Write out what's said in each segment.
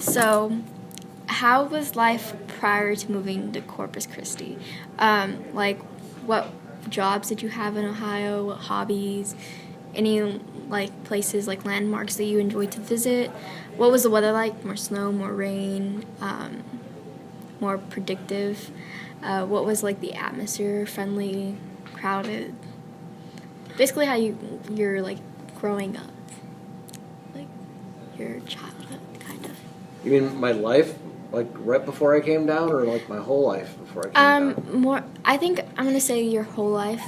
So, how was life prior to moving to Corpus Christi? What jobs did you have in Ohio? What hobbies? Any, places, landmarks that you enjoyed to visit? What was the weather like? More snow, more rain, more predictive? What was, the atmosphere? Friendly, crowded? Basically, how you're, growing up. Like, your childhood, kind of. You mean my life, right before I came down, or my whole life before I came down? More. I think I'm gonna say your whole life,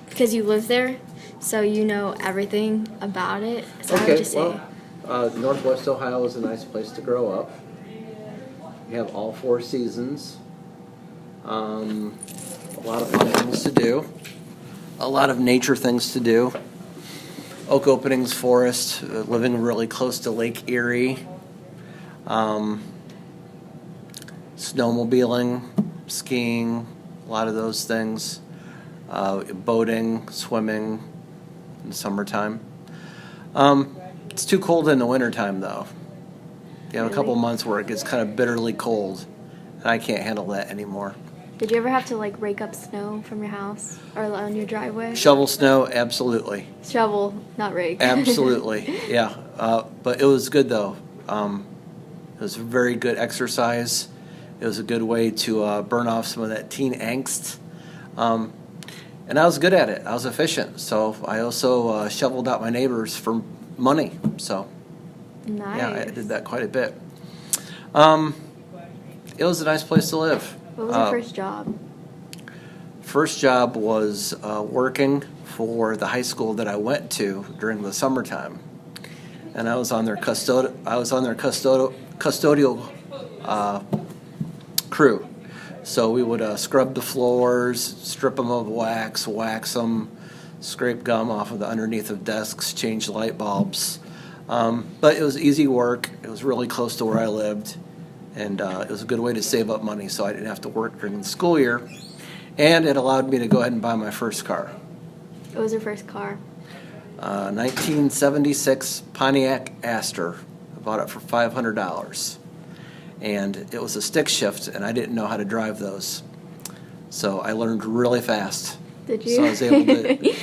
because you live there, so you know everything about it. So I would just say. Northwest Ohio is a nice place to grow up. You have all four seasons. A lot of fun things to do. A lot of nature things to do. Oak openings, forest, living really close to Lake Erie. Snowmobiling, skiing, a lot of those things. Boating, swimming in the summertime. It's too cold in the wintertime, though. You have a couple months where it gets kind of bitterly cold, and I can't handle that anymore. Did you ever have to rake up snow from your house or on your driveway? Shovel snow, absolutely. Shovel, not rake. Absolutely, yeah. But it was good, though. It was a very good exercise. It was a good way to burn off some of that teen angst. And I was good at it. I was efficient. So I also shoveled out my neighbors for money. So Nice. yeah, I did that quite a bit. It was a nice place to live. What was your first job? First job was working for the high school that I went to during the summertime, and I was on their custodial crew. So we would scrub the floors, strip them of wax them, scrape gum off of the underneath of desks, change light bulbs. But it was easy work. It was really close to where I lived, and it was a good way to save up money so I didn't have to work during the school year. And it allowed me to go ahead and buy my first car. What was your first car? 1976 Pontiac Astor. I bought it for $500. And it was a stick shift, and I didn't know how to drive those. So I learned really fast. Did you? So I was able to.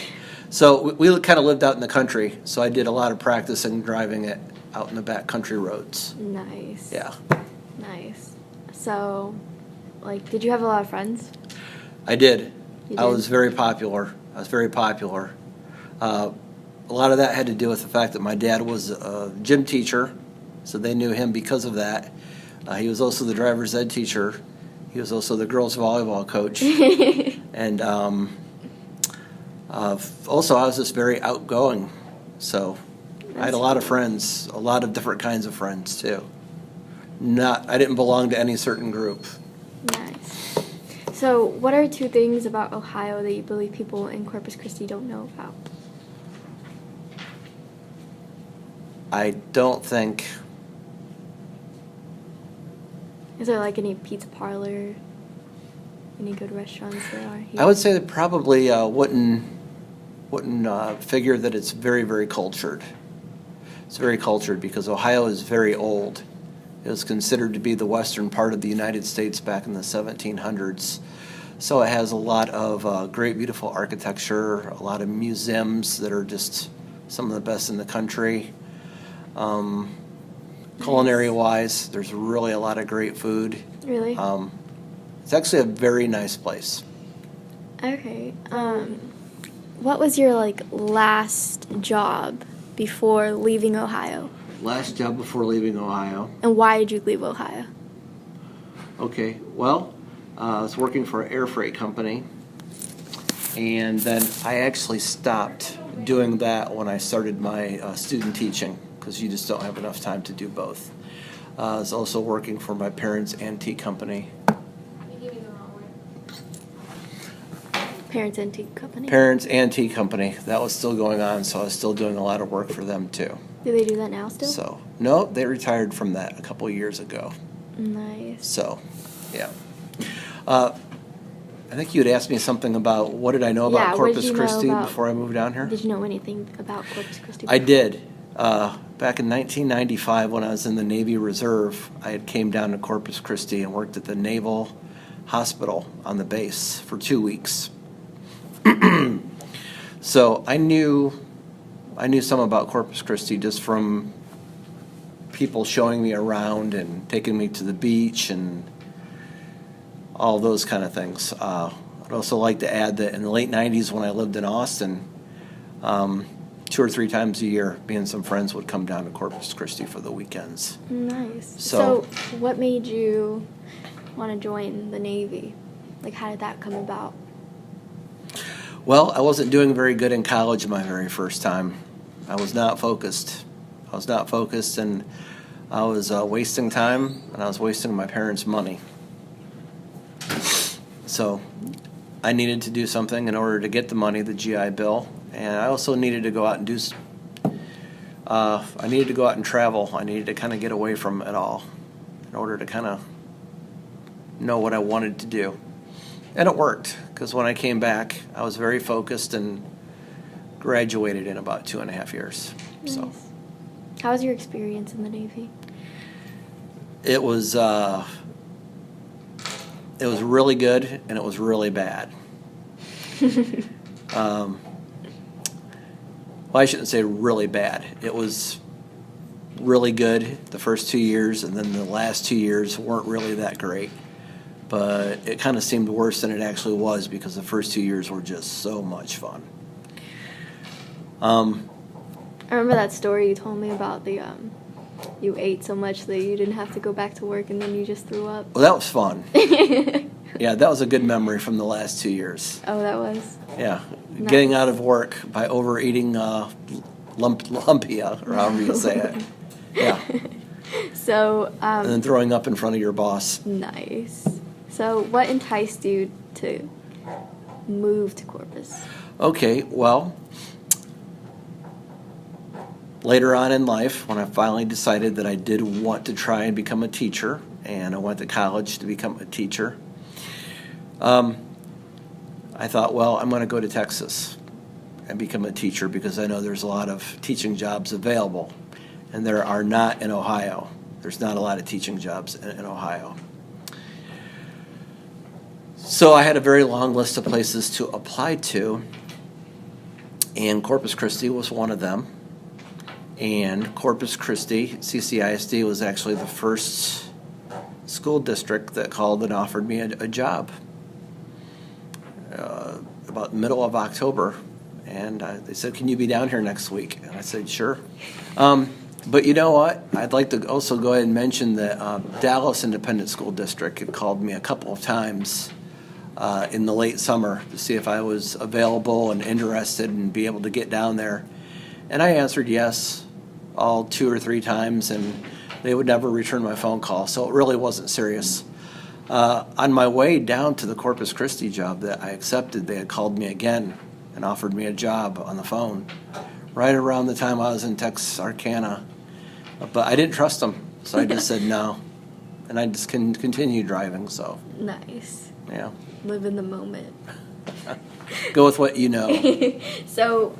So we kind of lived out in the country, so I did a lot of practicing driving it out in the back country roads. Nice. Yeah. Nice. So, did you have a lot of friends? I did. You did? I was very popular. A lot of that had to do with the fact that my dad was a gym teacher, so they knew him because of that. He was also the driver's ed teacher. He was also the girls' volleyball coach. And also, I was just very outgoing. So I had a lot of friends, a lot of different kinds of friends, too. I didn't belong to any certain group. Nice. So what are two things about Ohio that you believe people in Corpus Christi don't know about? I don't think... Is there any pizza parlor, any good restaurants there are here? I would say that probably wouldn't figure that it's very, very cultured. It's very cultured because Ohio is very old. It was considered to be the western part of the United States back in the 1700s. So it has a lot of great, beautiful architecture, a lot of museums that are just some of the best in the country. Culinary-wise, there's really a lot of great food. Really? It's actually a very nice place. Okay. What was your last job before leaving Ohio? Last job before leaving Ohio. And why did you leave Ohio? Okay, well, I was working for an air freight company, and then I actually stopped doing that when I started my student teaching, because you just don't have enough time to do both. I was also working for my parents' antique company. Parents Antique Company? Parents' antique company. That was still going on, so I was still doing a lot of work for them, too. Do they do that now still? So, no, they retired from that a couple of years ago. Nice. So, yeah. I think you had asked me something about what did I know about Corpus Christi before I moved down here? Did you know anything about Corpus Christi? I did. back in 1995 when I was in the Navy Reserve, I had came down to Corpus Christi and worked at the Naval Hospital on the base for 2 weeks. So I knew some about Corpus Christi just from people showing me around and taking me to the beach and all those kind of things. I'd also like to add that in the late 90s when I lived in Austin, 2 or 3 times a year, me and some friends would come down to Corpus Christi for the weekends. Nice. So what made you want to join the Navy? Like, how did that come about? Well, I wasn't doing very good in college my very first time. I was not focused. And I was wasting time, and I was wasting my parents' money. So I needed to do something in order to get the money, the GI Bill, and I also needed to go out and I needed to go out and travel. I needed to kind of get away from it all in order to kind of know what I wanted to do. And it worked, because when I came back, I was very focused and graduated in about 2.5 years. Nice. So How was your experience in the Navy? it was really good, and it was really bad. Well, I shouldn't say really bad. It was really good the first 2 years, and then the last 2 years weren't really that great. But it kind of seemed worse than it actually was, because the first 2 years were just so much fun. I remember that story you told me about you ate so much that you didn't have to go back to work and then you just threw up. Well, that was fun. Yeah, that was a good memory from the last 2 years. Oh, that was? Yeah, Nice. Getting out of work by overeating lumpia, or however you say it. Yeah, So, and then throwing up in front of your boss. nice. So, what enticed you to move to Corpus? Okay, well, later on in life, when I finally decided that I did want to try and become a teacher, and I went to college to become a teacher, I thought, well, I'm going to go to Texas and become a teacher, because I know there's a lot of teaching jobs available, and there are not in Ohio. There's not a lot of teaching jobs in Ohio. So I had a very long list of places to apply to, and Corpus Christi was one of them. And Corpus Christi, CCISD, was actually the first school district that called and offered me a job about the middle of October. And they said, "Can you be down here next week?" And I said, "Sure." But you know what? I'd like to also go ahead and mention that Dallas Independent School District had called me a couple of times in the late summer to see if I was available and interested and be able to get down there. And I answered yes all 2 or 3 times, and they would never return my phone call, so it really wasn't serious. On my way down to the Corpus Christi job that I accepted, they had called me again and offered me a job on the phone right around the time I was in Texarkana. But I didn't trust them, so I just said no. And I just continued driving, so Nice. yeah. Live in the moment. Go with what you know. So,